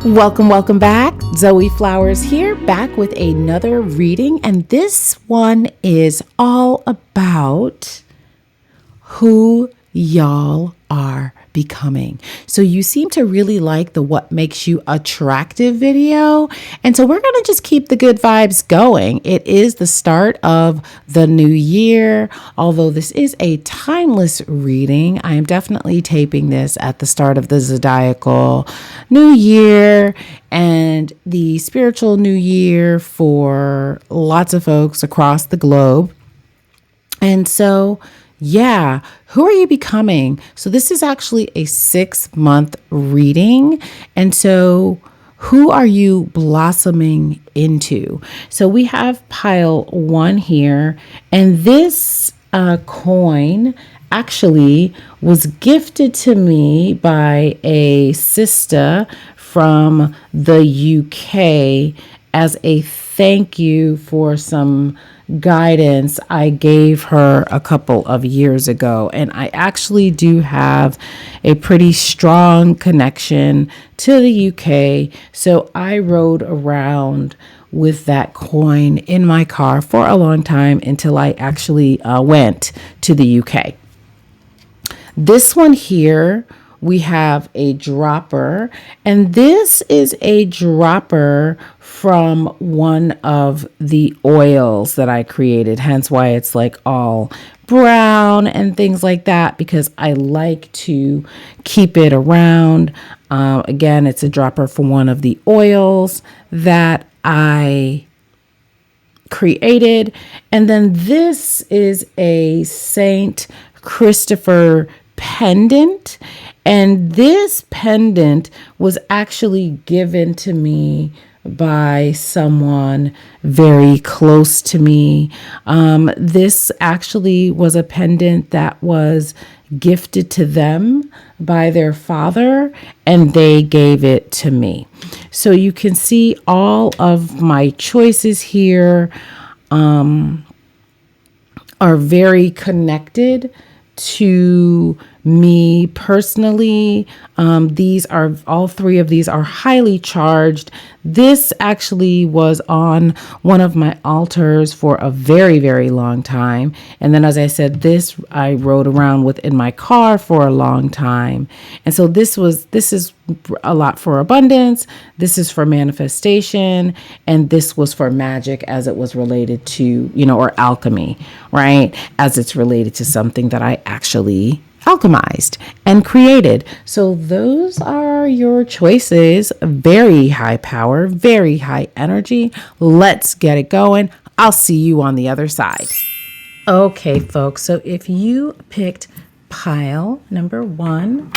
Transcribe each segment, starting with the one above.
Welcome back. Zoe Flowers here, back with another reading. And this one is all about who y'all are becoming. So you seem to really like the what makes you attractive video. And so we're going to just keep the good vibes going. It is the start of the new year. Although this is a timeless reading, I am definitely taping this at the start of the zodiacal new year and the spiritual new year for lots of folks across the globe. And so yeah, who are you becoming? So this is actually a 6-month reading. And so who are you blossoming into? So we have pile 1 here, and this coin actually was gifted to me by a sister from the UK as a thank you for some guidance I gave her a couple of years ago. And I actually do have a pretty strong connection to the UK. So I rode around with that coin in my car for a long time until I actually went to the UK. This one here, we have a dropper, and this is a dropper from one of the oils that I created, hence why it's like all brown and things like that, because I like to keep it around. Again, it's a dropper from one of the oils that I created. And then this is a Saint Christopher pendant. And this pendant was actually given to me by someone very close to me. This actually was a pendant that was gifted to them by their father, and they gave it to me. So you can see all of my choices here are very connected to me personally. These are all 3 of these are highly charged. This actually was on one of my altars for a very, very long time. And then, as I said, this I rode around with in my car for a long time. And so this is a lot for abundance. This is for manifestation. And this was for magic, as it was related to, or alchemy, right? As it's related to something that I actually alchemized and created. So those are your choices. Very high power, very high energy. Let's get it going. I'll see you on the other side. Okay, folks. So if you picked pile number 1,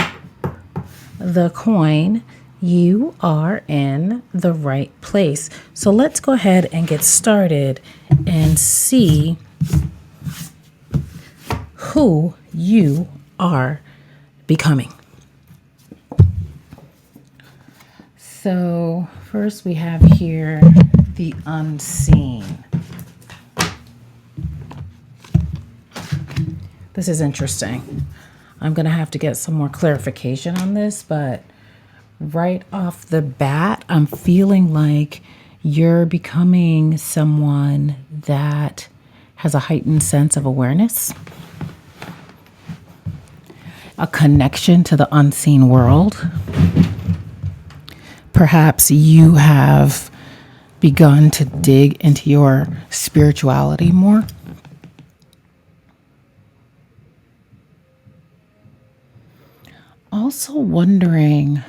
the coin, you are in the right place. So let's go ahead and get started and see who you are becoming. So first we have here the unseen. This is interesting. I'm going to have to get some more clarification on this, but right off the bat, I'm feeling like you're becoming someone that has a heightened sense of awareness, a connection to the unseen world. Perhaps you have begun to dig into your spirituality more. Also wondering,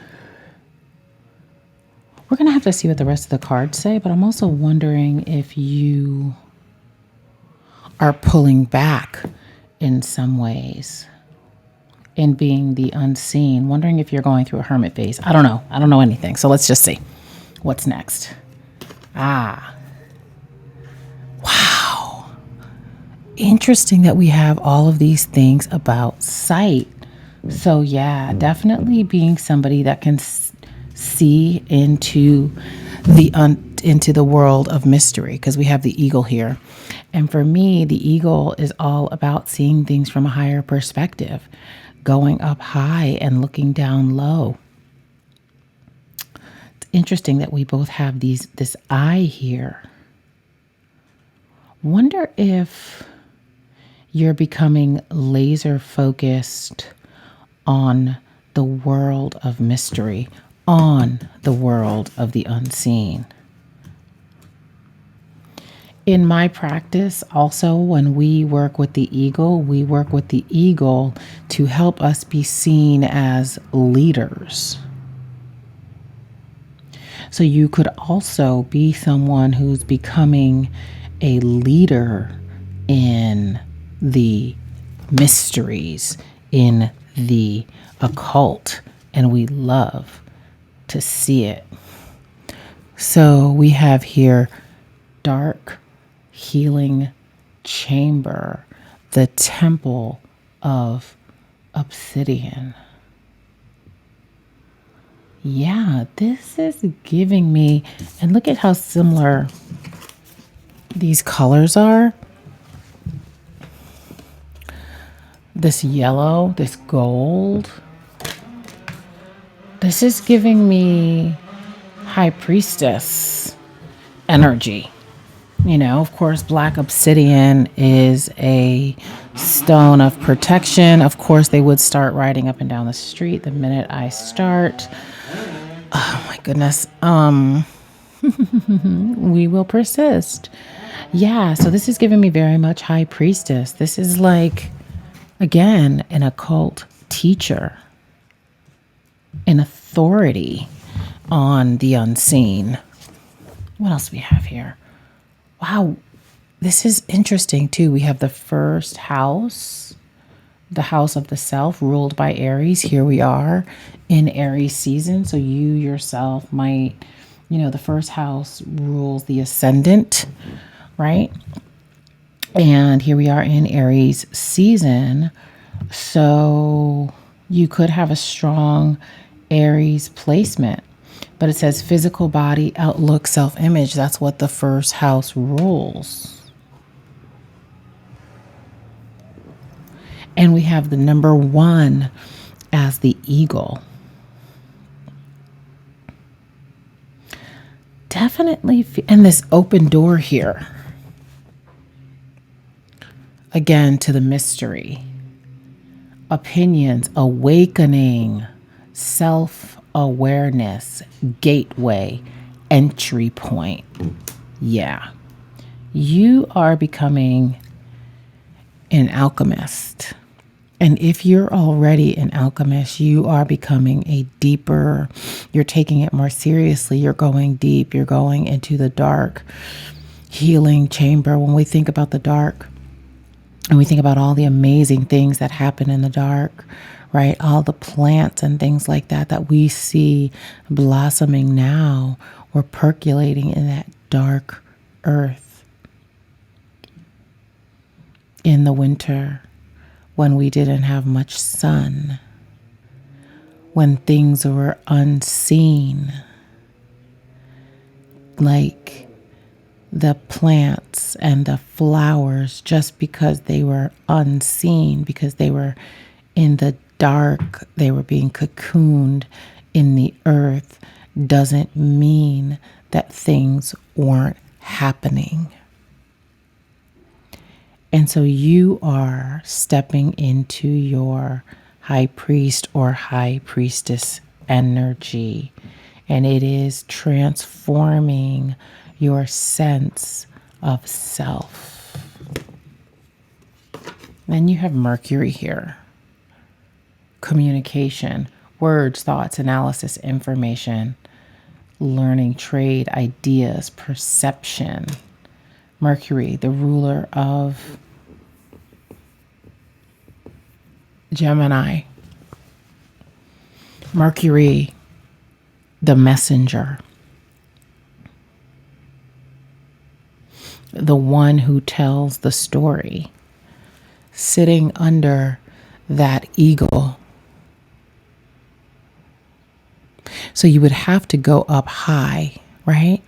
we're going to have to see what the rest of the cards say, but I'm also wondering if you are pulling back in some ways. In being the unseen, wondering if you're going through a hermit phase. I don't know anything. So let's just see what's next. Wow. Interesting that we have all of these things about sight. So yeah, definitely being somebody that can see into the world of mystery, because we have the eagle here. And for me, the eagle is all about seeing things from a higher perspective, going up high and looking down low. interesting that we both have this eye here. Wonder if you're becoming laser focused on the world of mystery, on the world of the unseen. In my practice, also, when we work with the eagle, we work with the eagle to help us be seen as leaders. So you could also be someone who's becoming a leader in the mysteries, in the occult, and we love to see it. So we have here dark healing chamber, the temple of obsidian. Yeah, this is giving me, and look at how similar these colors are. This yellow, this gold. This is giving me high priestess energy. You know, of course, black obsidian is a stone of protection. Of course, they would start riding up and down the street the minute I start. Oh my goodness. We will persist. Yeah, so this is giving me very much high priestess. This is like, again, an occult teacher, an authority on the unseen. What else do we have here? Wow, this is interesting too. We have the first house, the house of the self, ruled by Aries. Here we are in Aries season. So you yourself might, the first house rules the ascendant, right? And here we are in Aries season. So you could have a strong Aries placement. But it says physical body, outlook, self-image. That's what the first house rules. And we have the number 1 as the eagle. Definitely, and this open door here. Again, to the mystery. Opinions, awakening, self-awareness, gateway, entry point. Yeah. You are becoming an alchemist. And if you're already an alchemist, you are becoming a deeper, you're taking it more seriously. You're going deep. You're going into the dark healing chamber. When we think about the dark, and we think about all the amazing things that happen in the dark, right? All the plants and things like that we see blossoming now or percolating in that dark earth. In the winter, when we didn't have much sun, when things were unseen, like the plants and the flowers, just because they were unseen, because they were in the dark, they were being cocooned in the earth, doesn't mean that things weren't happening. And so you are stepping into your high priest or high priestess energy, and it is transforming your sense of self. Then you have Mercury here. Communication, words, thoughts, analysis, information, learning, trade, ideas, perception. Mercury, the ruler of Gemini. Mercury, the messenger. The one who tells the story. Sitting under that eagle. So you would have to go up high, right?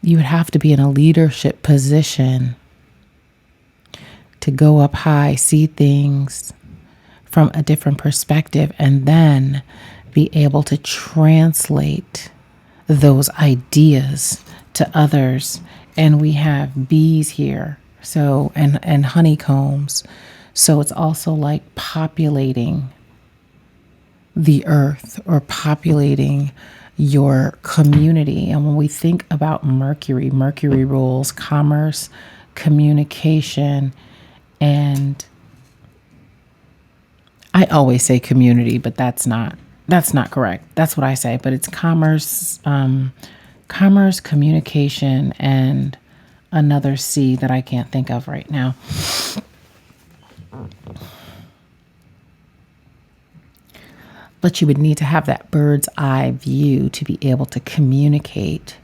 You would have to be in a leadership position to go up high, see things from a different perspective, and then be able to translate those ideas to others. And we have bees here, so and honeycombs. So it's also like populating the earth or populating your community. And when we think about Mercury, Mercury rules commerce, communication, and I always say community, but that's not correct. That's what I say, but it's commerce, commerce, communication, and another C that I can't think of right now. But you would need to have that bird's eye view to be able to communicate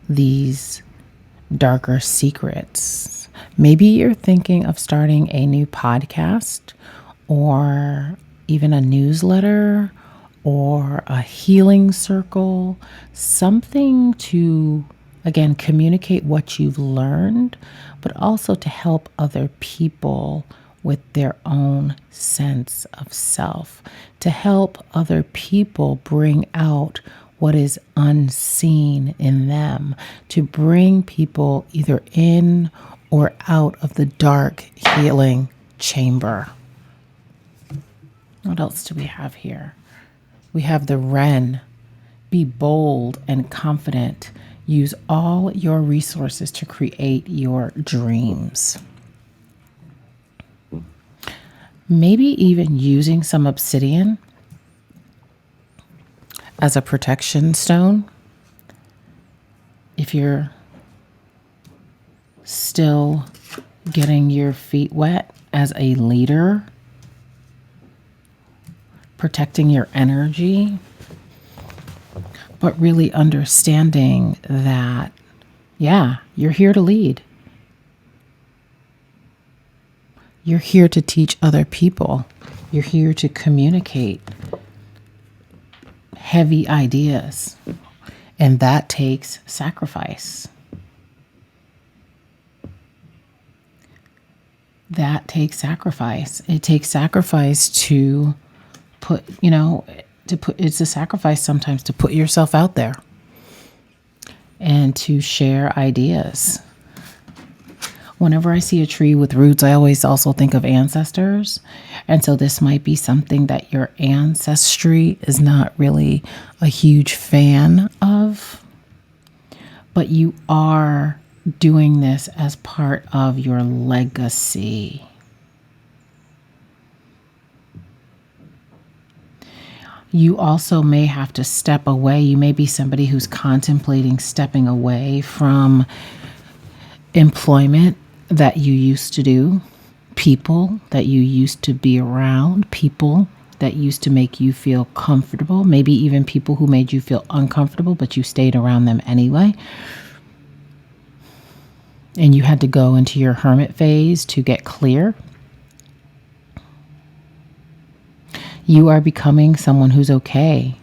these darker secrets. Maybe you're thinking of starting a new podcast or even a newsletter or a healing circle, something to, again, communicate what you've learned, but also to help other people with their own sense of self, to help other people bring out what is unseen in them, to bring people either in or out of the dark healing chamber. What else do we have here? We have the Wren. Be bold and confident. Use all your resources to create your dreams. Maybe even using some obsidian as a protection stone. If you're still getting your feet wet as a leader, protecting your energy, but really understanding that, yeah, you're here to lead. You're here to teach other people. You're here to communicate heavy ideas. And that takes sacrifice. That takes sacrifice. It takes sacrifice to put, it's a sacrifice sometimes to put yourself out there and to share ideas. Whenever I see a tree with roots, I always also think of ancestors. And so this might be something that your ancestry is not really a huge fan of, but you are doing this as part of your legacy. You also may have to step away. You may be somebody who's contemplating stepping away from employment that you used to do, people that you used to be around, people that used to make you feel comfortable, maybe even people who made you feel uncomfortable, but you stayed around them anyway. And you had to go into your hermit phase to get clear. You are becoming someone who's okay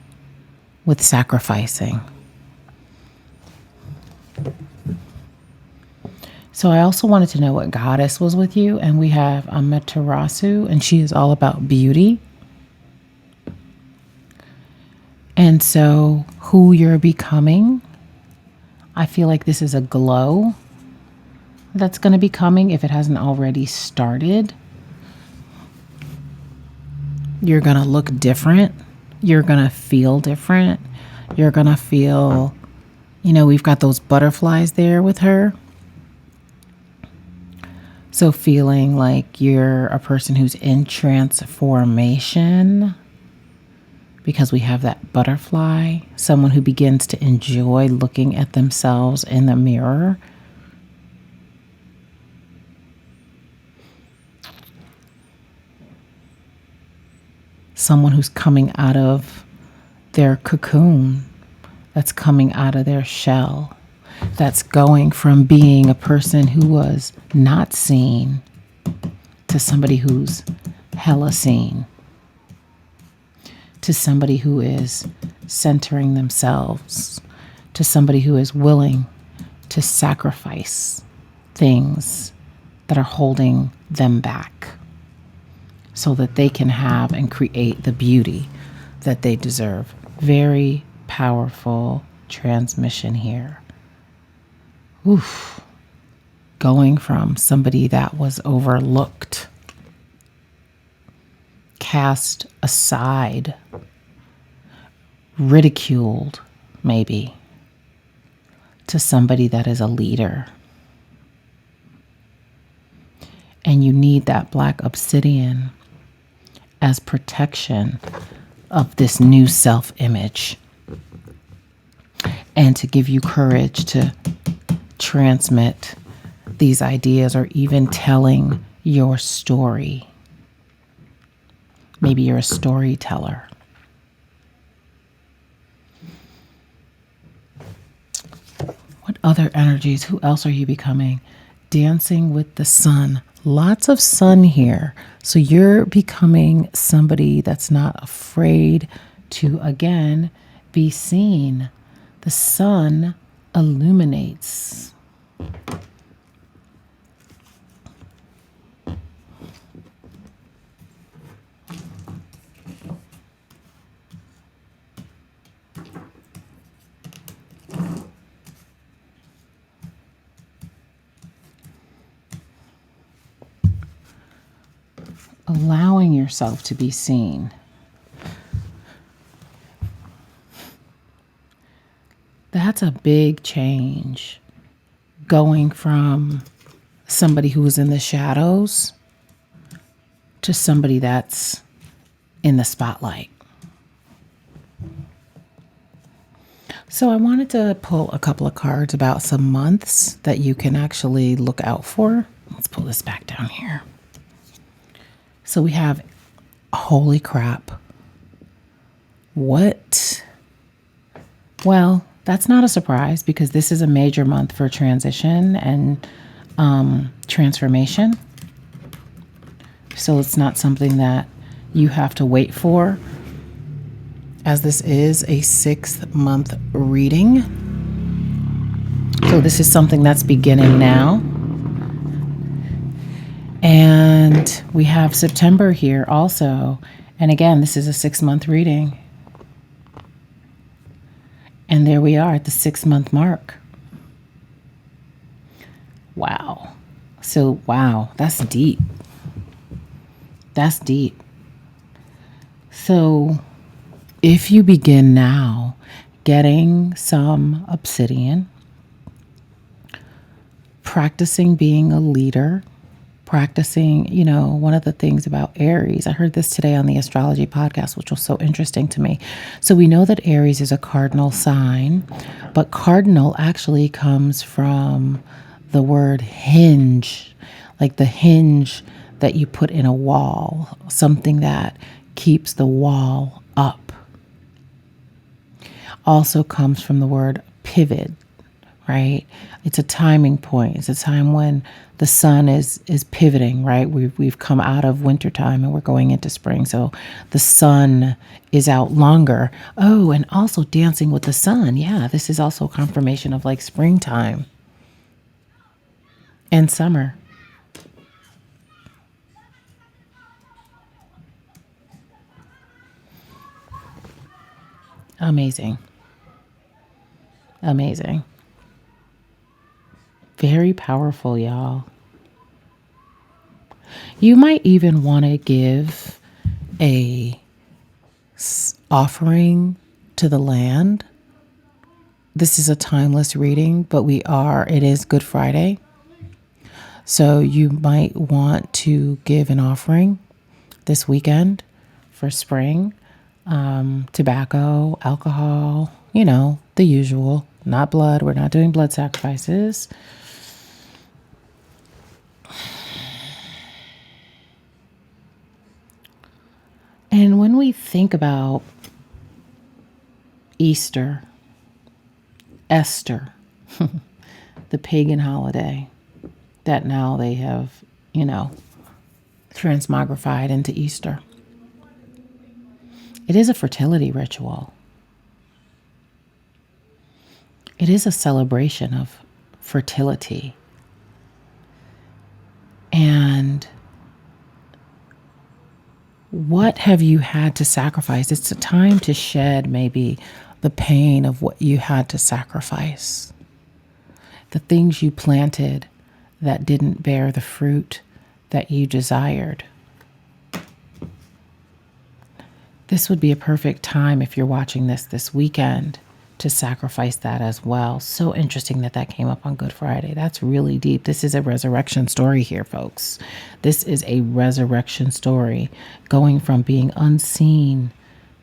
with sacrificing. So I also wanted to know what goddess was with you. And we have Amaterasu, and she is all about beauty. And so who you're becoming, I feel like this is a glow that's going to be coming if it hasn't already started. You're going to look different. You're going to feel different. You're going to feel, we've got those butterflies there with her. So feeling like you're a person who's in transformation because we have that butterfly, someone who begins to enjoy looking at themselves in the mirror. Someone who's coming out of their cocoon, that's coming out of their shell. That's going from being a person who was not seen to somebody who's hella seen, to somebody who is centering themselves, to somebody who is willing to sacrifice things that are holding them back so that they can have and create the beauty that they deserve. Very powerful transmission here. Oof. Going from somebody that was overlooked, cast aside, ridiculed, maybe, to somebody that is a leader. And you need that black obsidian as protection of this new self-image and to give you courage to transmit these ideas or even telling your story. Maybe you're a storyteller. What other energies? Who else are you becoming? Dancing with the sun. Lots of sun here. So you're becoming somebody that's not afraid to, again, be seen. The sun illuminates. Allowing yourself to be seen. That's a big change. Going from somebody who was in the shadows to somebody that's in the spotlight. So I wanted to pull a couple of cards about some months that you can actually look out for. Let's pull this back down here. So we have, holy crap. What? Well, that's not a surprise because this is a major month for transition and transformation. So it's not something that you have to wait for, as this is a 6-month reading. So this is something that's beginning now. And we have September here also. And again, this is a 6-month reading. And there we are at the 6-month mark. Wow. So, wow, that's deep. That's deep. So, if you begin now getting some obsidian, practicing being a leader, practicing, one of the things about Aries, I heard this today on the astrology podcast, which was so interesting to me. So we know that Aries is a cardinal sign, but cardinal actually comes from the word hinge, like the hinge that you put in a wall, something that keeps the wall up. Also comes from the word pivot, right? It's a timing point. It's a time when the sun is pivoting, right? We've come out of wintertime and we're going into spring. So the sun is out longer. Oh, and also dancing with the sun. Yeah, this is also confirmation of like springtime and summer. Amazing. Amazing. Very powerful, y'all. You might even want to give a offering to the land. This is a timeless reading, but it is Good Friday. So you might want to give an offering this weekend for spring. Tobacco, alcohol, the usual. Not blood. We're not doing blood sacrifices. And when we think about Easter, Esther, the pagan holiday that now they have, transmogrified into Easter. It is a fertility ritual. It is a celebration of fertility. And What have you had to sacrifice? It's a time to shed maybe the pain of what you had to sacrifice. The things you planted that didn't bear the fruit that you desired. This would be a perfect time if you're watching this weekend to sacrifice that as well. So interesting that that came up on Good Friday. That's really deep. This is a resurrection story here, folks. This is a resurrection story, going from being unseen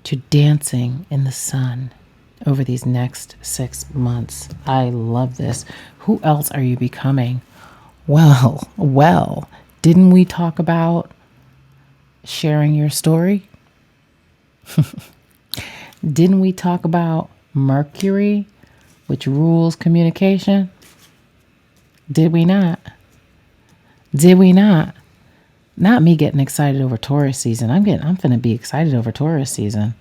to dancing in the sun over these next 6 months. I love this. Who else are you becoming? Well, didn't we talk about sharing your story? Didn't we talk about Mercury, which rules communication? Did we not? Did we not? Not me getting excited over Taurus season. I'm finna be excited over Taurus season.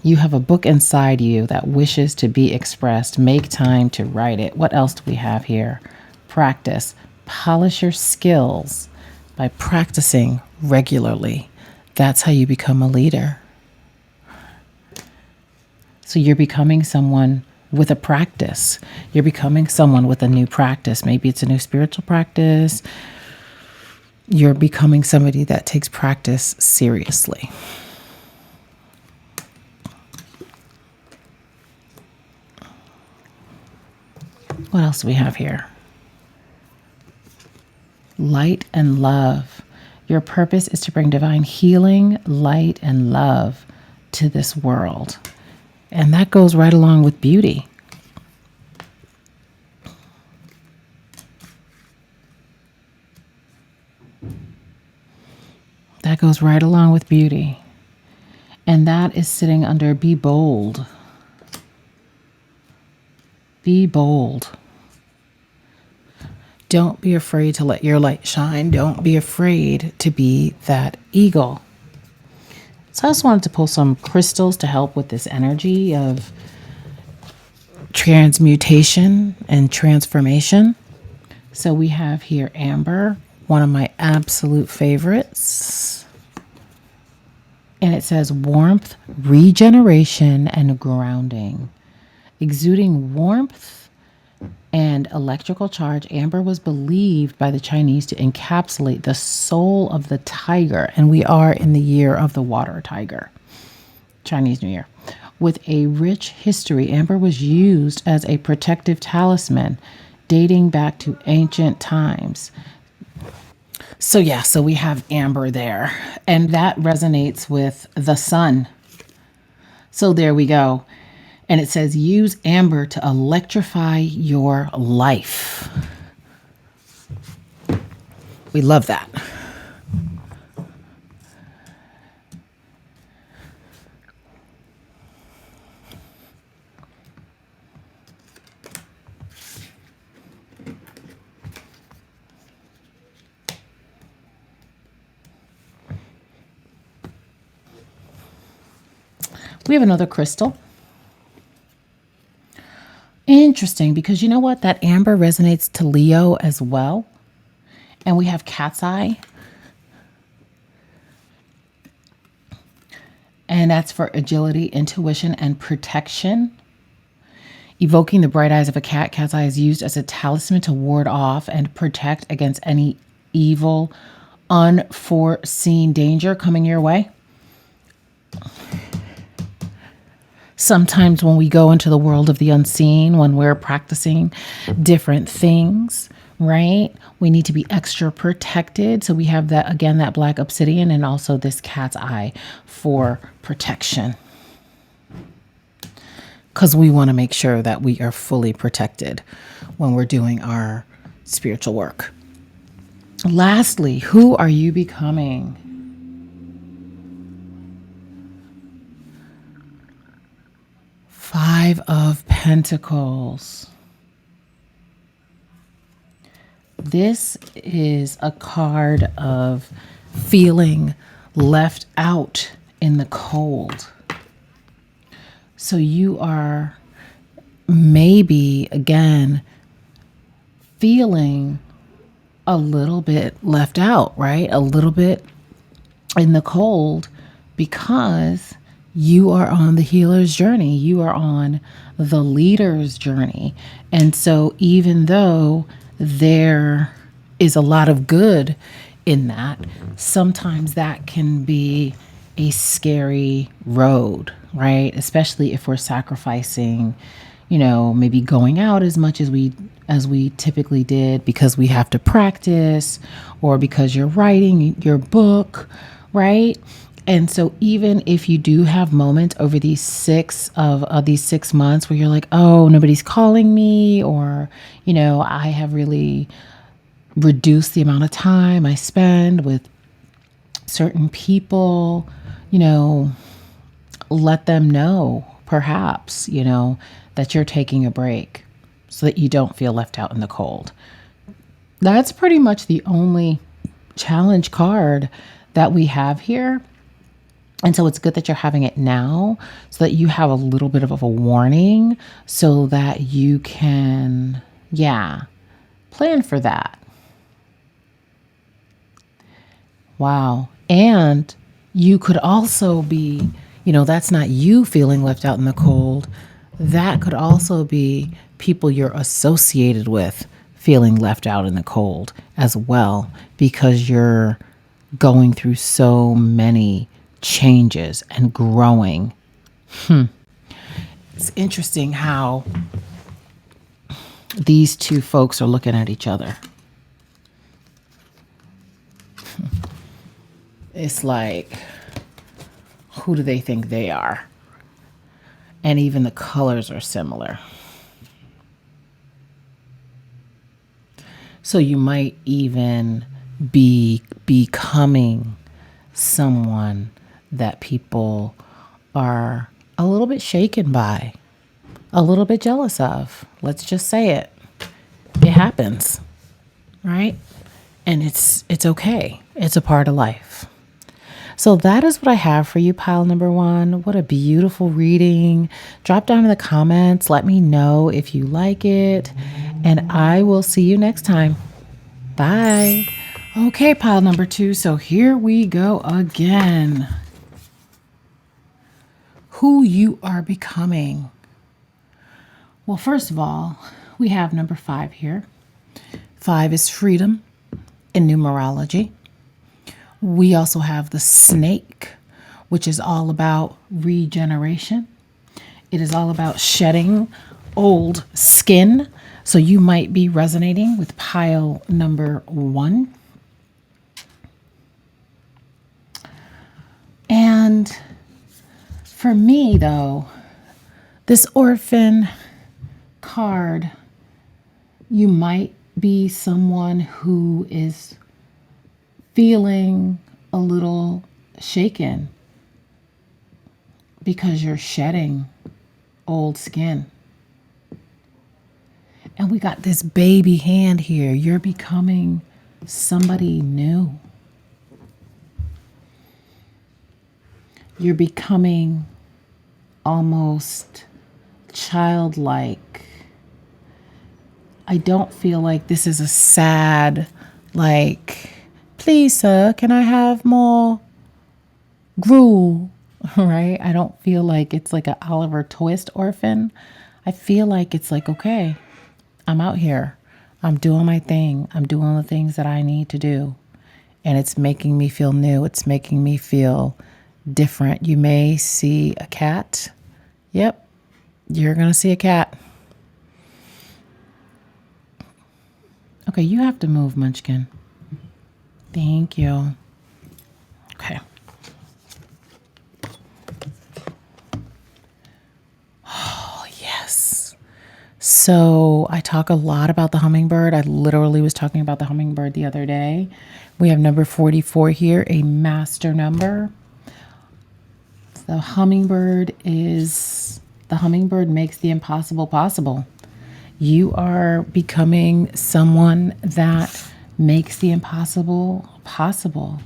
You have a book inside you that wishes to be expressed. Make time to write it. What else do we have here? Practice. Polish your skills by practicing regularly. That's how you become a leader. So you're becoming someone with a practice. You're becoming someone with a new practice. Maybe it's a new spiritual practice. You're becoming somebody that takes practice seriously. What else do we have here? Light and love. Your purpose is to bring divine healing, light, and love to this world. And that goes right along with beauty. That goes right along with beauty. And that is sitting under be bold. Be bold. Don't be afraid to let your light shine. Don't be afraid to be that eagle. So I just wanted to pull some crystals to help with this energy of transmutation and transformation. So we have here amber, one of my absolute favorites. And it says warmth, regeneration, and grounding. Exuding warmth and electrical charge, amber was believed by the Chinese to encapsulate the soul of the tiger. And we are in the year of the water tiger, Chinese New Year. With a rich history, amber was used as a protective talisman dating back to ancient times. So we have amber there. And that resonates with the sun. So there we go. And it says, use amber to electrify your life. We love that. We have another crystal. Interesting, because you know what? That amber resonates to Leo as well. And we have cat's eye. And that's for agility, intuition, and protection. Evoking the bright eyes of a cat, cat's eye is used as a talisman to ward off and protect against any evil, unforeseen danger coming your way. Sometimes when we go into the world of the unseen, when we're practicing different things, right? We need to be extra protected. So we have that, again, that black obsidian and also this cat's eye for protection. Because we want to make sure that we are fully protected when we're doing our spiritual work. Lastly, who are you becoming? Five of Pentacles. This is a card of feeling left out in the cold. So you are maybe, again, feeling a little bit left out, right? A little bit in the cold because you are on the healer's journey. You are on the leader's journey. And so even though there is a lot of good in that, sometimes that can be a scary road, right? Especially if we're sacrificing, maybe going out as much as we typically did because we have to practice or because you're writing your book, right? And so even if you do have moments over these 6 months where you're like, oh, nobody's calling me, or, I have really reduced the amount of time I spend with certain people, let them know perhaps, that you're taking a break so that you don't feel left out in the cold. That's pretty much the only challenge card that we have here. And so it's good that you're having it now so that you have a little bit of a warning so that you can, plan for that. Wow. And you could also be, that's not you feeling left out in the cold. That could also be people you're associated with feeling left out in the cold as well, because you're going through so many changes and growing. It's interesting how these two folks are looking at each other. It's like, who do they think they are? And even the colors are similar. So you might even be becoming someone that people are a little bit shaken by, a little bit jealous of. Let's just say it. It happens, right? And it's okay. It's a part of life. So that is what I have for you, pile number one. What a beautiful reading. Drop down in the comments. Let me know if you like it. And I will see you next time. Bye. Okay, pile number two. So here we go again. Who you are becoming. Well, first of all, we have number 5 here. 5 is freedom in numerology. We also have the snake, which is all about regeneration. It is all about shedding old skin. So you might be resonating with pile number 1. And for me, though, this orphan card, you might be someone who is feeling a little shaken because you're shedding old skin. And we got this baby hand here. You're becoming somebody new. You're becoming almost childlike. I don't feel like this is a sad, like, please, sir, can I have more gruel? Right? I don't feel like it's like an Oliver Twist orphan. I feel like it's like, okay, I'm out here. I'm doing my thing. I'm doing the things that I need to do. And it's making me feel new. It's making me feel different. You may see a cat. Yep, you're going to see a cat. Okay, you have to move, Munchkin. Thank you. Okay. Oh, yes. So I talk a lot about the hummingbird. I literally was talking about the hummingbird the other day. We have number 44 here, a master number. The hummingbird makes the impossible possible. You are becoming someone that makes the impossible possible.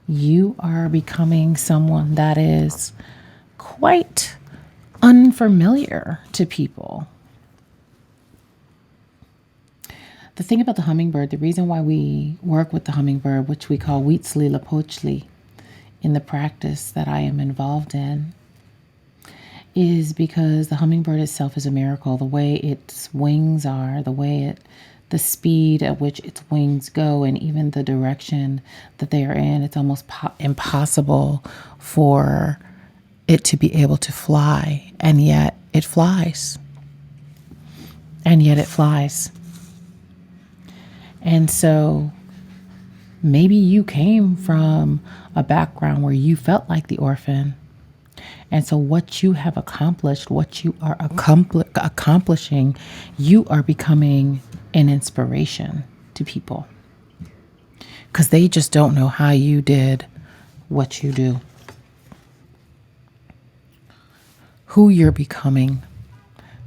You are becoming someone that is quite unfamiliar to people. The thing about the hummingbird, the reason why we work with the hummingbird, which we call Wheatsley Lapochli in the practice that I am involved in, is because the hummingbird itself is a miracle. The way its wings are, the speed at which its wings go, and even the direction that they are in, it's almost impossible for it to be able to fly. And yet it flies. And yet it flies. And so maybe you came from a background where you felt like the orphan. And so what you have accomplished, what you are accomplishing, you are becoming an inspiration to people. Because they just don't know how you did what you do. Who you're becoming.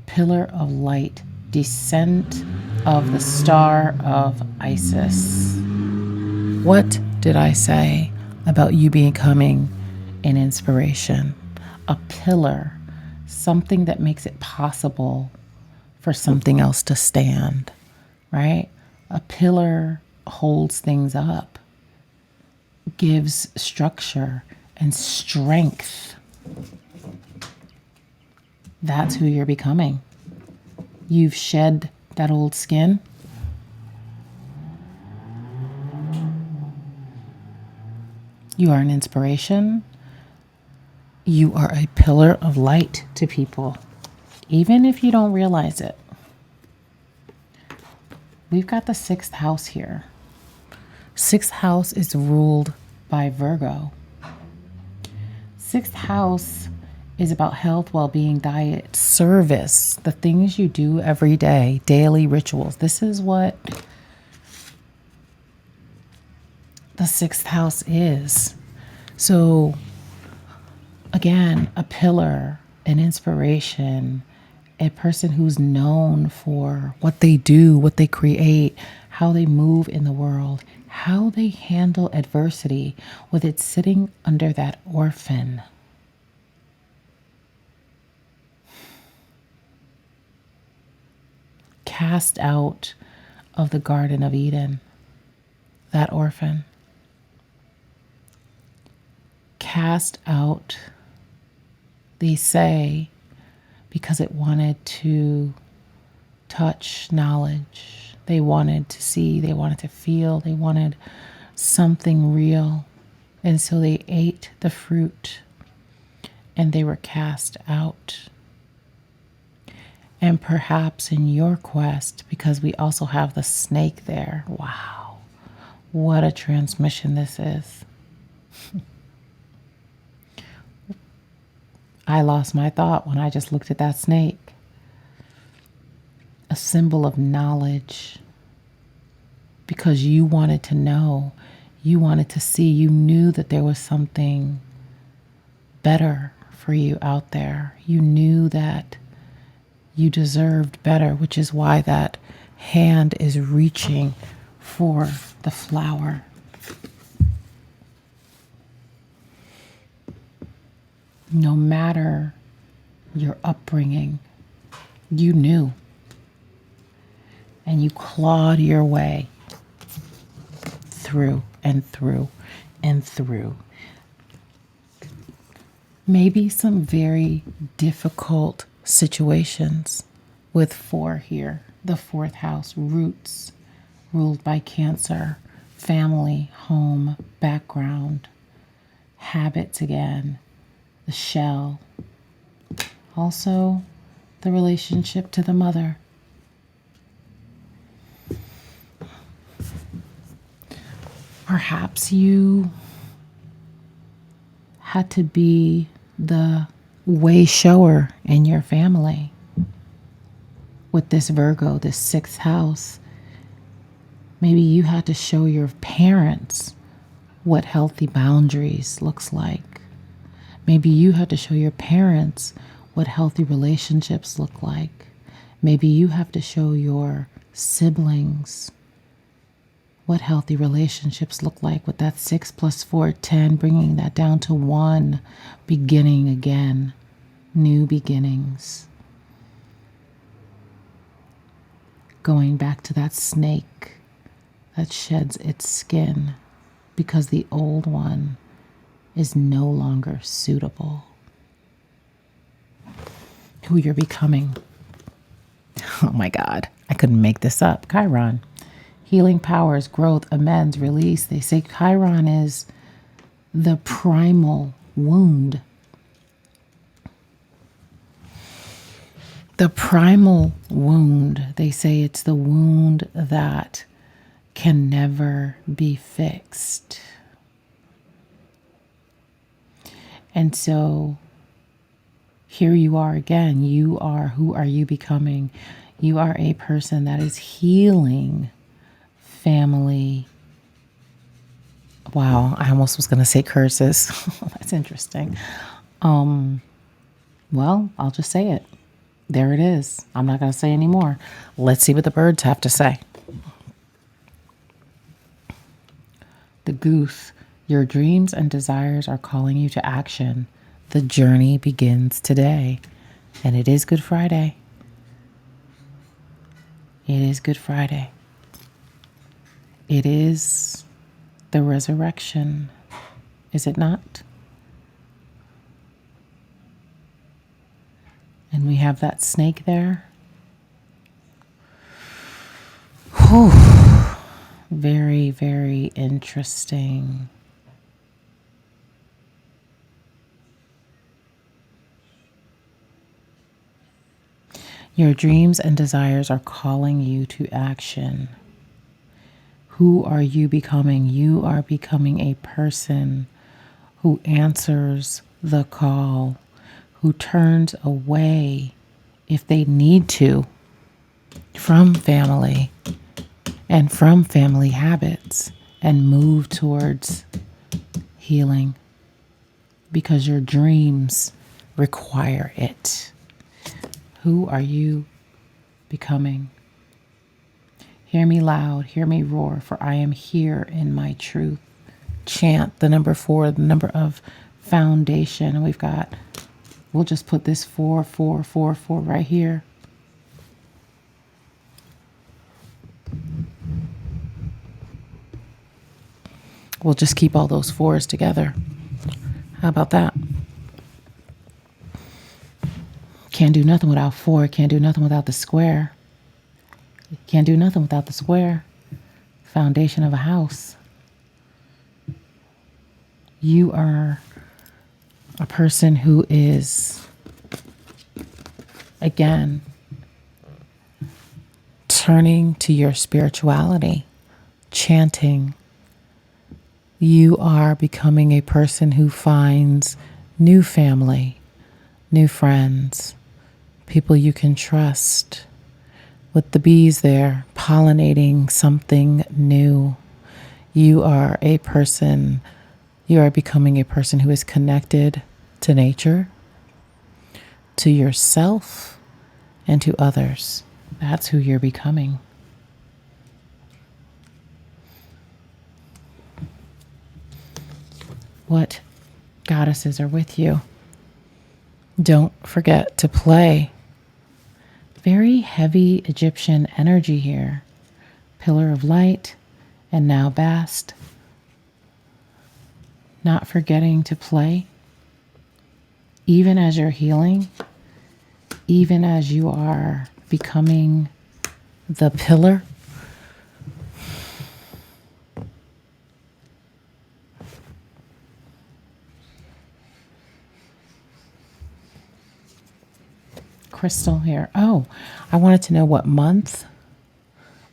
Pillar of light, descent of the star of Isis. What did I say about you becoming an inspiration? A pillar, something that makes it possible for something else to stand, right? A pillar holds things up, gives structure and strength. That's who you're becoming. You've shed that old skin. You are an inspiration. You are a pillar of light to people, even if you don't realize it. We've got the 6th house here. 6th house is ruled by Virgo. 6th house is about health, well-being, diet, service, the things you do every day, daily rituals. This is what the 6th house is. So again, a pillar, an inspiration, a person who's known for what they do, what they create, how they move in the world, how they handle adversity, with it sitting under that orphan. Cast out of the Garden of Eden, that orphan. Cast out, they say, because it wanted to touch knowledge. They wanted to see, they wanted to feel, they wanted something real. And so they ate the fruit and they were cast out. And perhaps in your quest, because we also have the snake there. Wow, what a transmission this is. I lost my thought when I just looked at that snake. A symbol of knowledge. Because you wanted to know, you wanted to see, you knew that there was something better for you out there. You knew that you deserved better, which is why that hand is reaching for the flower. No matter your upbringing, you knew. And you clawed your way through and through and through. Maybe some very difficult situations with 4 here. The 4th house, roots, ruled by Cancer, family, home, background, habits again, the shell. Also, the relationship to the mother. Perhaps you had to be the way shower in your family with this Virgo, this 6th house. Maybe you had to show your parents what healthy boundaries looks like. Maybe you had to show your parents what healthy relationships look like. Maybe you have to show your siblings what healthy relationships look like with that 6 + 4, 10, bringing that down to 1, beginning again, new beginnings. Going back to that snake that sheds its skin because the old one is no longer suitable. Who you're becoming. Oh my God, I couldn't make this up. Chiron. Healing powers, growth, amends, release. They say Chiron is the primal wound. The primal wound. They say it's the wound that can never be fixed. And so here you are again. You are, who are you becoming? You are a person that is healing family. Wow, I almost was going to say curses. That's interesting. Well, I'll just say it. There it is. I'm not going to say any more. Let's see what the birds have to say. The goose. Your dreams and desires are calling you to action. The journey begins today. And it is Good Friday. It is Good Friday. It is the resurrection. Is it not? And we have that snake there. Whew. Very, very interesting. Your dreams and desires are calling you to action. Who are you becoming? You are becoming a person who answers the call, who turns away, if they need to, from family and from family habits and move towards healing because your dreams require it. Who are you becoming? Hear me loud, hear me roar, for I am here in my truth. Chant the number 4, the number of foundation. And we'll just put this 4, 4, 4, 4 right here. We'll just keep all those 4s together. How about that? Can't do nothing without 4. Can't do nothing without the square. Can't do nothing without the square. Foundation of a house. You are a person who is, again, turning to your spirituality, chanting. You are becoming a person who finds new family, new friends, people you can trust, with the bees there pollinating something new. You are becoming a person who is connected to nature, to yourself, and to others. That's who you're becoming. What goddesses are with you? Don't forget to play. Very heavy Egyptian energy here. Pillar of light, and now Bast. Not forgetting to play. Even as you're healing, even as you are becoming the pillar. Crystal here. Oh, I wanted to know what month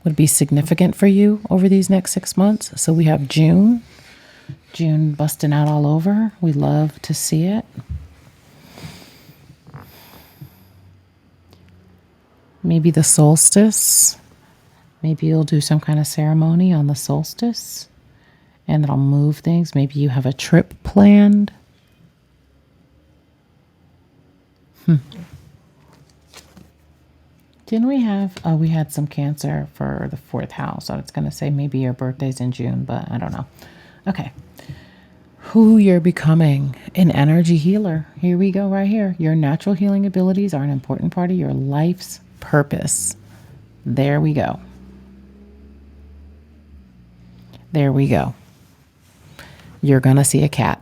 would be significant for you over these next 6 months. So we have June. June busting out all over. We love to see it. Maybe the solstice. Maybe you'll do some kind of ceremony on the solstice and it'll move things. Maybe you have a trip planned. Didn't we have, we had some Cancer for the 4th house. So it's going to say maybe your birthday's in June, but I don't know. Okay. Who you're becoming, an energy healer. Here we go right here. Your natural healing abilities are an important part of your life's purpose. There we go. There we go. You're going to see a cat.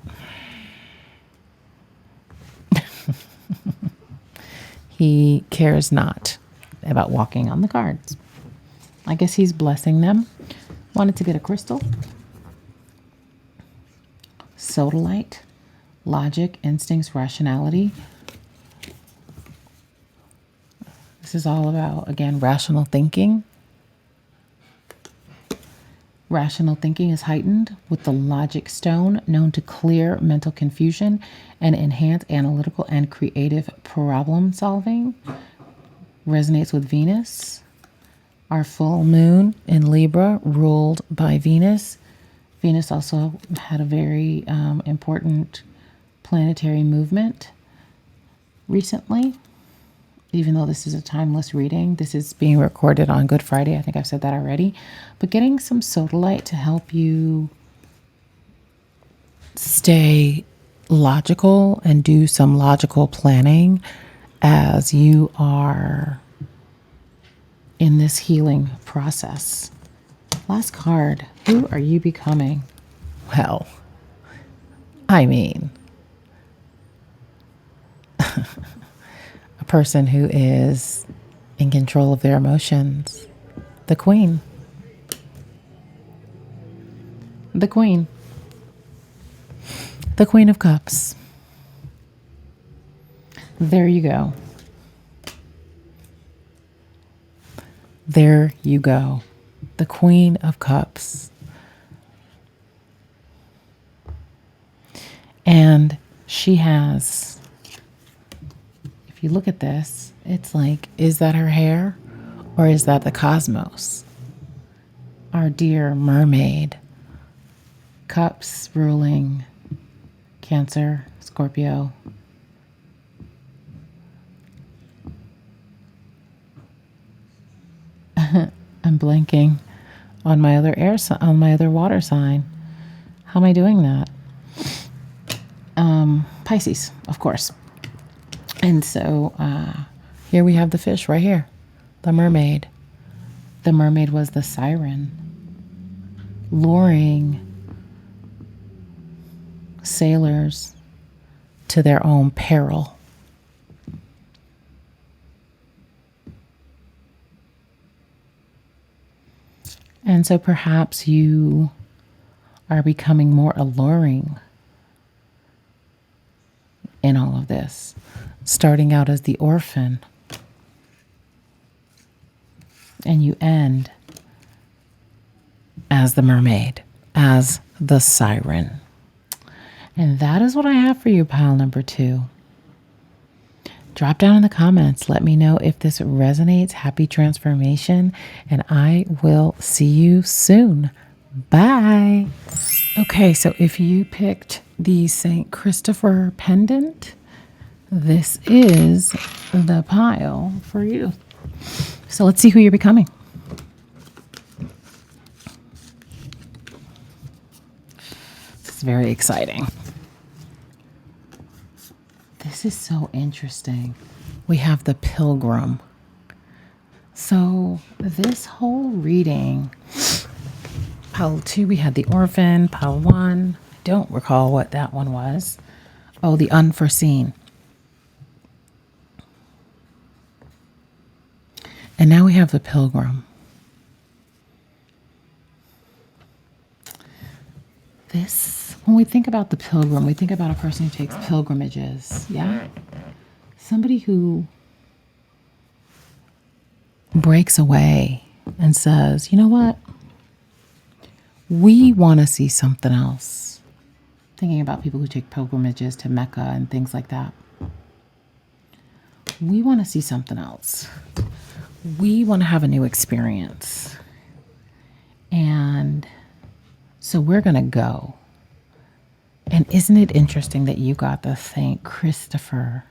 He cares not about walking on the cards. I guess he's blessing them. Wanted to get a crystal. Sodalite. Logic, instincts, rationality. This is all about, again, rational thinking. Rational thinking is heightened with the logic stone, known to clear mental confusion and enhance analytical and creative problem solving. Resonates with Venus. Our full moon in Libra, ruled by Venus. Venus also had a very important planetary movement recently. Even though this is a timeless reading, this is being recorded on Good Friday. I think I've said that already. But getting some sodalite to help you stay logical and do some logical planning as you are in this healing process. Last card. Who are you becoming? Well, I mean, a person who is in control of their emotions. The Queen. The Queen. The Queen of Cups. There you go. There you go. The Queen of Cups. And she has, if you look at this, it's like, is that her hair or is that the cosmos? Our dear mermaid. Cups ruling Cancer, Scorpio. I'm blanking on my other on my other water sign. How am I doing that? Pisces, of course. And so here we have the fish right here, the mermaid. The mermaid was the siren, luring sailors to their own peril. And so perhaps you are becoming more alluring in all of this, starting out as the orphan, and you end as the mermaid, as the siren. And that is what I have for you, pile number 2. Drop down in the comments. Let me know if this resonates. Happy transformation. And I will see you soon. Bye. Okay, so if you picked the St. Christopher pendant, this is the pile for you. So let's see who you're becoming. This is very exciting. This is so interesting. We have the Pilgrim. So this whole reading, pile 2, we had the Orphan. Pile 1, I don't recall what that one was. Oh, the Unforeseen. And now we have the Pilgrim. When we think about the pilgrim, we think about a person who takes pilgrimages, yeah? Somebody who breaks away and says, you know what? We want to see something else. Thinking about people who take pilgrimages to Mecca and things like that. We want to see something else. We want to have a new experience. And so we're going to go. And isn't it interesting that you got the St. Christopher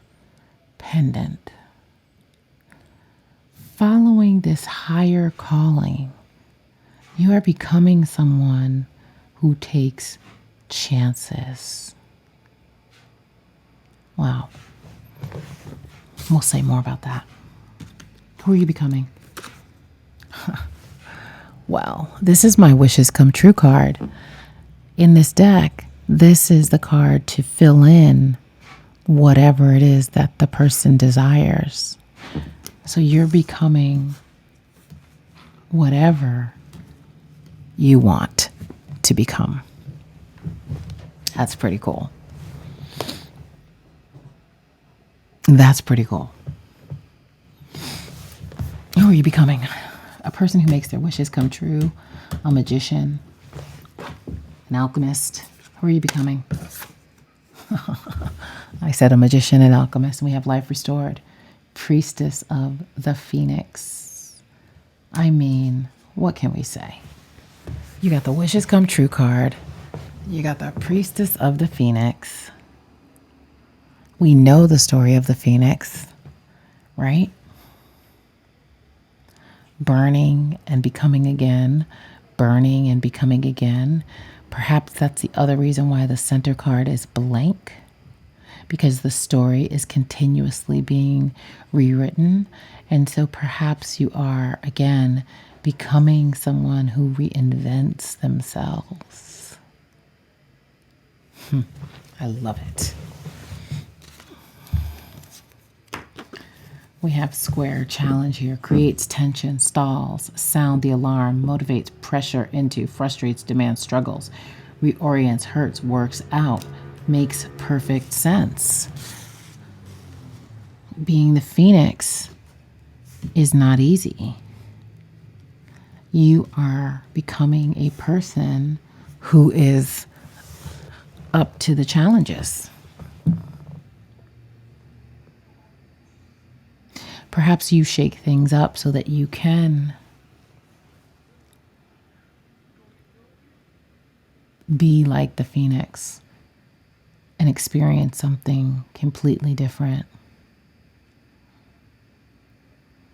pendant? Following this higher calling, you are becoming someone who takes chances. Wow. We'll say more about that. Who are you becoming? Well, this is my wishes come true card. In this deck, this is the card to fill in whatever it is that the person desires. So you're becoming whatever you want to become. That's pretty cool. That's pretty cool. Who are you becoming? A person who makes their wishes come true, a magician, an alchemist. Who are you becoming? I said a magician and alchemist, and we have life restored. Priestess of the Phoenix. I mean, what can we say? You got the wishes come true card. You got the priestess of the Phoenix. We know the story of the Phoenix, right? Burning and becoming again, burning and becoming again. Perhaps that's the other reason why the center card is blank, because the story is continuously being rewritten. And so perhaps you are, again, becoming someone who reinvents themselves. I love it. We have square challenge here. Creates tension, stalls, sound the alarm, motivates pressure into, frustrates, demands, struggles, reorients, hurts, works out, makes perfect sense. Being the Phoenix is not easy. You are becoming a person who is up to the challenges. Perhaps you shake things up so that you can be like the Phoenix and experience something completely different.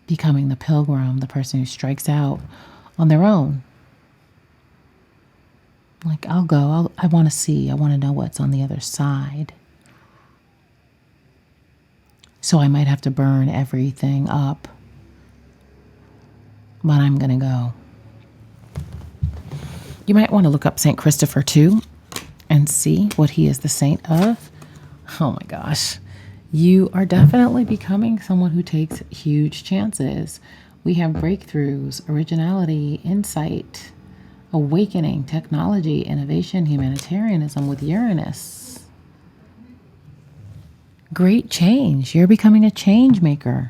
Becoming the pilgrim, the person who strikes out on their own. Like, I'll go, I want to see, I want to know what's on the other side. So I might have to burn everything up, but I'm going to go. You might want to look up St. Christopher too and see what he is the saint of. Oh my gosh. You are definitely becoming someone who takes huge chances. We have breakthroughs, originality, insight, awakening, technology, innovation, humanitarianism with Uranus. Great change. You're becoming a change maker.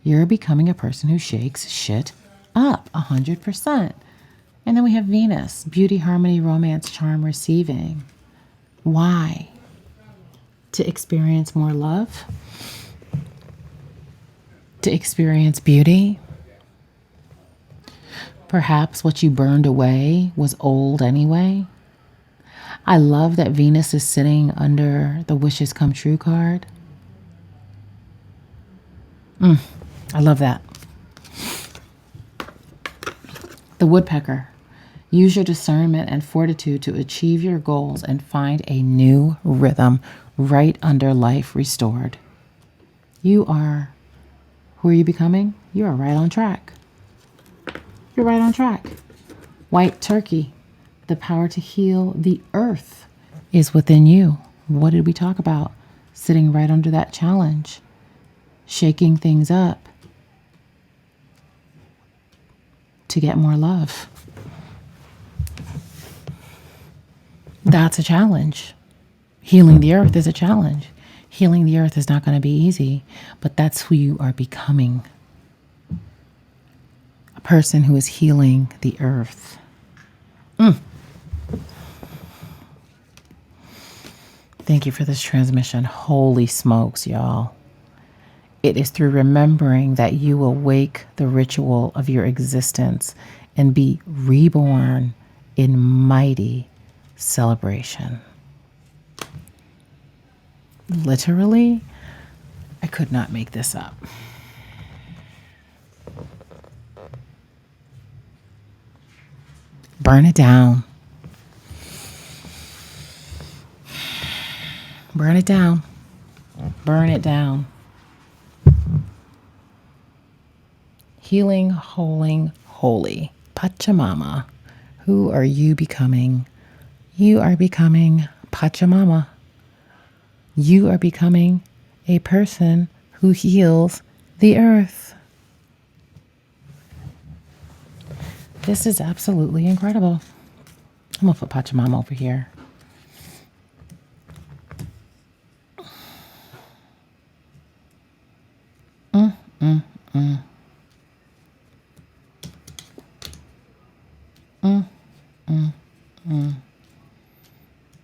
You're becoming a person who shakes shit up 100%. And then we have Venus, beauty, harmony, romance, charm, receiving. Why? To experience more love? To experience beauty? Perhaps what you burned away was old anyway. I love that Venus is sitting under the wishes come true card. I love that. The woodpecker. Use your discernment and fortitude to achieve your goals and find a new rhythm right under life restored. Who are you becoming? You are right on track. You're right on track. White turkey. The power to heal the earth is within you. What did we talk about? Sitting right under that challenge. Shaking things up to get more love. That's a challenge. Healing the earth is a challenge. Healing the earth is not going to be easy, but that's who you are becoming. A person who is healing the earth. Thank you for this transmission. Holy smokes, y'all. It is through remembering that you will wake the ritual of your existence and be reborn in mighty celebration. Literally, I could not make this up. Burn it down. Burn it down. Burn it down. Healing, holy Pachamama. Who are you becoming? You are becoming Pachamama. You are becoming a person who heals the earth. This is absolutely incredible. I'm going to put Pachamama over here.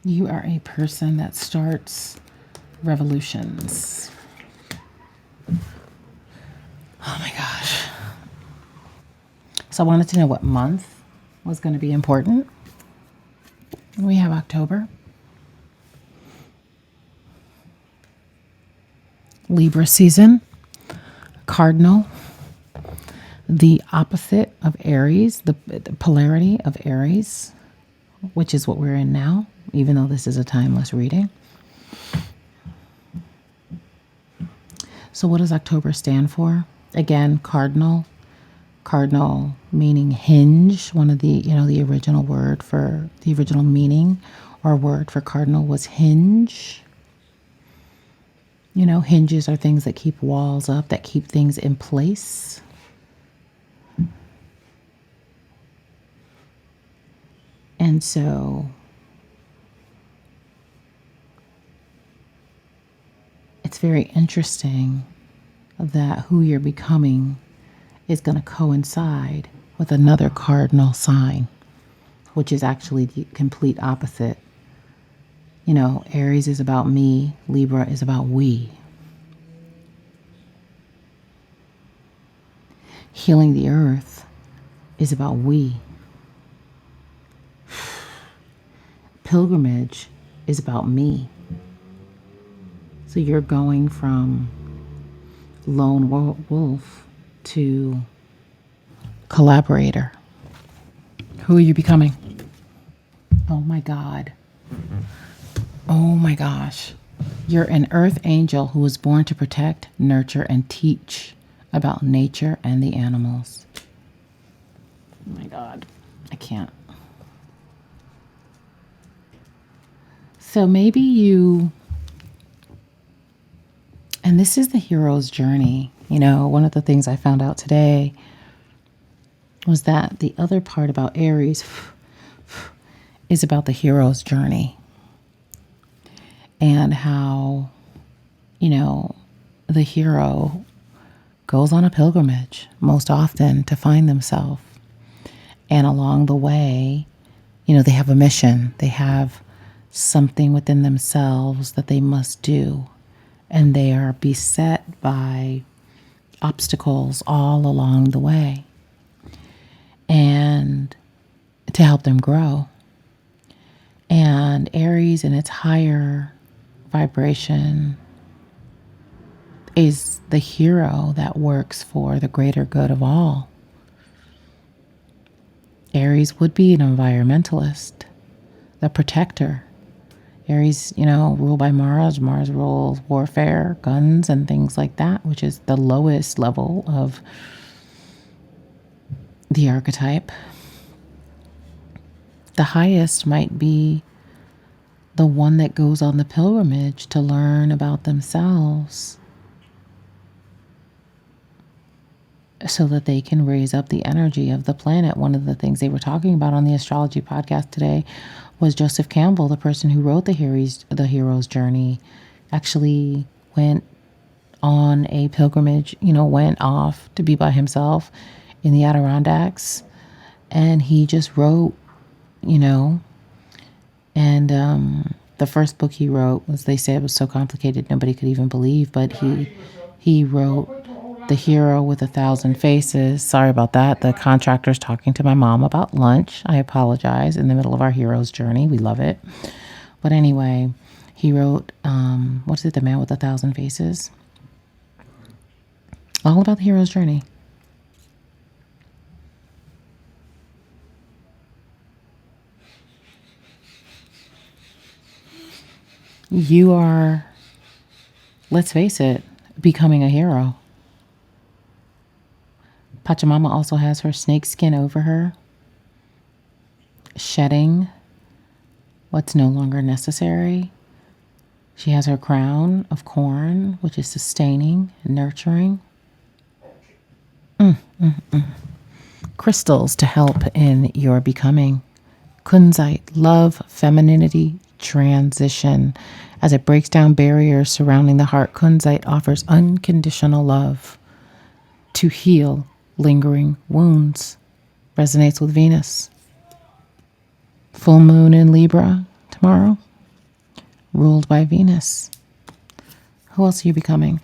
You are a person that starts revolutions. Oh my gosh. So I wanted to know what month was going to be important. We have October. Libra season. Cardinal. The opposite of Aries, the polarity of Aries, which is what we're in now, even though this is a timeless reading. So what does October stand for? Again, cardinal. Cardinal meaning hinge. One of the, the original word for the original meaning or word for cardinal was hinge. Hinges are things that keep walls up, that keep things in place. And so it's very interesting that who you're becoming is going to coincide with another cardinal sign, which is actually the complete opposite. Aries is about me, Libra is about we. Healing the earth is about we. Pilgrimage is about me. So you're going from lone wolf to collaborator. Who are you becoming? Oh my God. Oh my gosh. You're an earth angel who was born to protect, nurture, and teach about nature and the animals. Oh my God. I can't. So maybe you, and this is the hero's journey. One of the things I found out today was that the other part about Aries is about the hero's journey and how, the hero goes on a pilgrimage most often to find themselves. And along the way, they have a mission. They have something within themselves that they must do. And they are beset by obstacles all along the way. And to help them grow. And Aries in its higher vibration is the hero that works for the greater good of all. Aries would be an environmentalist, the protector. Aries, ruled by Mars. Mars rules warfare, guns, and things like that, which is the lowest level of the archetype. The highest might be the one that goes on the pilgrimage to learn about themselves so that they can raise up the energy of the planet. One of the things they were talking about on the astrology podcast today was Joseph Campbell, the person who wrote the hero's journey, actually went on a pilgrimage, went off to be by himself in the Adirondacks. And he just wrote, and the first book he wrote was, they say it was so complicated nobody could even believe, but he wrote The Hero with 1,000 Faces. Sorry about that. The contractor's talking to my mom about lunch. I apologize. In the middle of our hero's journey. We love it. But anyway, he wrote, what is it? The Man with 1,000 Faces. All about the hero's journey. You are, let's face it, becoming a hero. Pachamama also has her snake skin over her. shedding what's no longer necessary. She has her crown of corn, which is sustaining and nurturing. Crystals to help in your becoming. Kunzite, love, femininity, transition. As it breaks down barriers surrounding the heart, kunzite offers unconditional love to heal lingering wounds. Resonates with Venus. Full moon in Libra tomorrow, ruled by Venus. Who else are you becoming?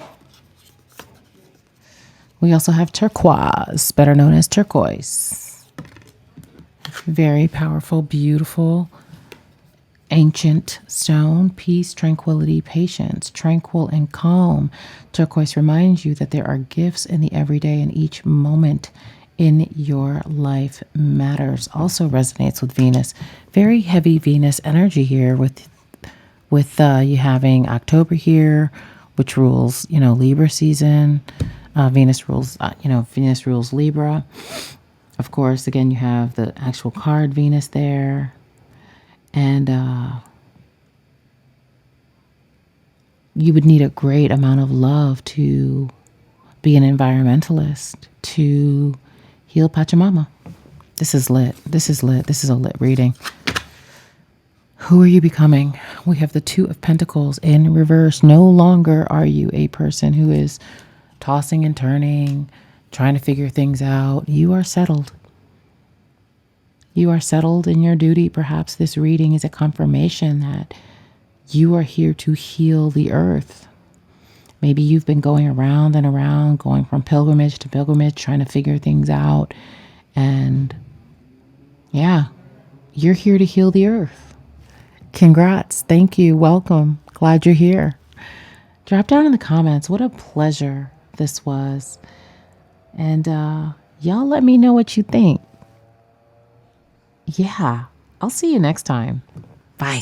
We also have turquoise, better known as turquoise. Very powerful, beautiful, ancient stone. Peace, tranquility, patience, tranquil and calm. Turquoise reminds you that there are gifts in the everyday, and each moment in your life matters. Also resonates with Venus. Very heavy Venus energy here with you having October here, which rules, Libra season. Venus rules Libra. Of course, again, you have the actual card Venus there. And you would need a great amount of love to be an environmentalist, to heal Pachamama. This is lit. This is lit. This is a lit reading. Who are you becoming? We have the Two of Pentacles in reverse. No longer are you a person who is tossing and turning, trying to figure things out. You are settled. You are settled in your duty. Perhaps this reading is a confirmation that you are here to heal the earth. Maybe you've been going around and around, going from pilgrimage to pilgrimage, trying to figure things out. And yeah, you're here to heal the earth. Congrats. Thank you. Welcome. Glad you're here. Drop down in the comments what a pleasure this was. And y'all let me know what you think. Yeah, I'll see you next time. Bye.